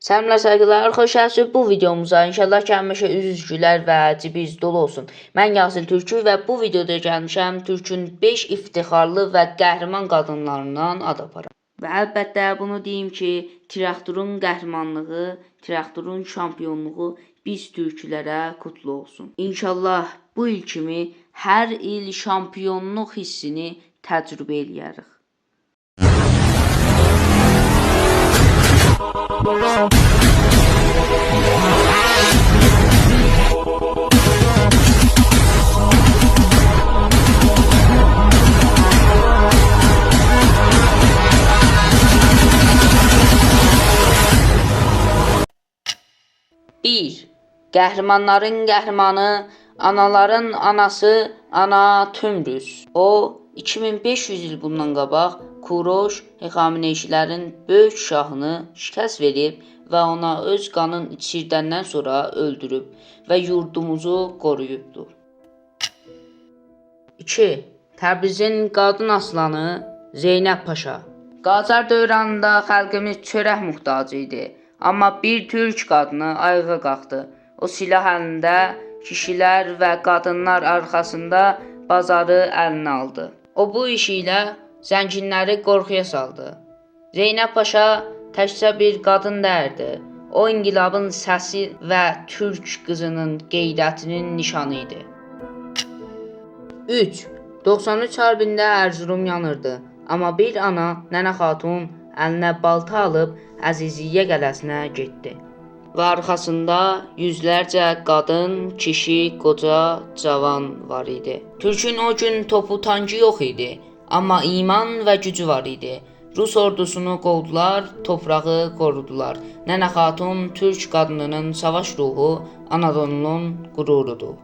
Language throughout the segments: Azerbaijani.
Selamlar saygılar arkadaşlar, bu videomuza inşallah ki həmişə üzgülər və cibiz dolu olsun. Mən Yasin Türkü və bu videoda gəlmişəm Türkün 5 iftixarlı və qəhrəman qadınlarından ad aparam. Və əlbəttə bunu deyim ki, traktorun qəhrəmanlığı, traktorun şampiyonluğu biz türkülərə kutlu olsun. İnşallah bu il kimi hər il şampiyonluq hissini təcrübə eləyərik. Bir, qəhrəmanların qəhrəmanı, anaların anası, Ana Tümrüz. O, 2500 il bundan qabaq Kuroş Hexameneşilərin böyük şahını şikəst verib və ona öz qanın içirdəndən sonra öldürüb və yurdumuzu qoruyubdur. 2. Təbrizin qadın aslanı Zeynəb Paşa. Qacar dövrəndə xalqımız çörək muhtacı idi. Amma bir türk qadını ayağa qalxdı. O silah əlində, kişilər və qadınlar arxasında bazarı əlinə aldı. O bu işi ilə zənginləri qorxuya saldı. Zeynəb Paşa təkcə bir qadın dəyildi. O inqilabın səsi və türk qızının qeyrətinin nişanı idi. 3. 93 harbində Ərzurum yanırdı. Amma bir ana, Nənə Xatun əlinə balta alıb Əziziyyə qələsinə getdi. Və arxasında yüzlərcə qadın, kişi, qoca, cavan var idi. Türkün o gün topu tankı yox idi. Amma iman və gücü var idi. Rus ordusunu qovdular, torpağı qorudular. Nənə Xatun türk qadınının savaş ruhu, Anadolunun qururudur.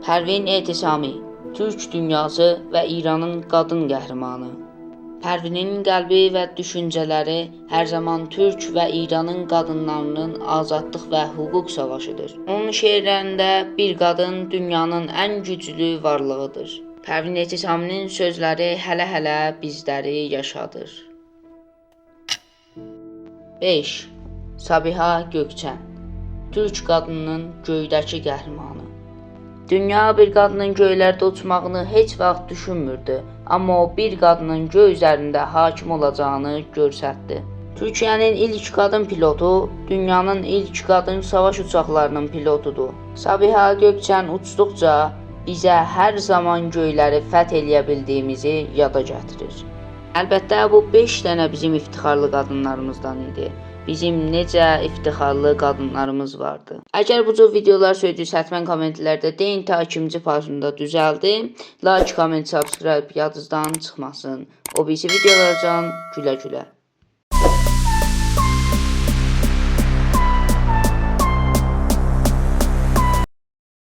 Pərvin Etisami, Türk dünyası və İranın qadın qəhrəmanı. Pərvinin qəlbi və düşüncələri hər zaman Türk və İranın qadınlarının azadlıq və hüquq savaşıdır. Onun şeirlərində bir qadın dünyanın ən güclü varlığıdır. Pərvin Etisaminin sözləri hələ bizləri yaşadır. 5. Sabiha Gökçən, Türk qadınının göydəki qəhrəmanı. Dünya bir qadının göylərdə uçmağını heç vaxt düşünmürdü, amma o bir qadının göy üzərində hakim olacağını göstərdi. Türkiyənin ilk qadın pilotu, dünyanın ilk qadın savaş uçaqlarının pilotudur. Sabiha Gökçən uçduqca bizə hər zaman göyləri fəth eləyə bildiyimizi yada gətirir. Əlbəttə bu 5 dənə bizim iftixarlı qadınlarımızdan idi. Bizim necə iftixarlı qadınlarımız vardı. Əgər bu cür videolar söydüysə, həttəmən kommentlərdə deyin ta ikinci partında düzəldim. Like, comment, subscribe yadınızdan çıxmasın. O birisi videolardan gülə-gülə.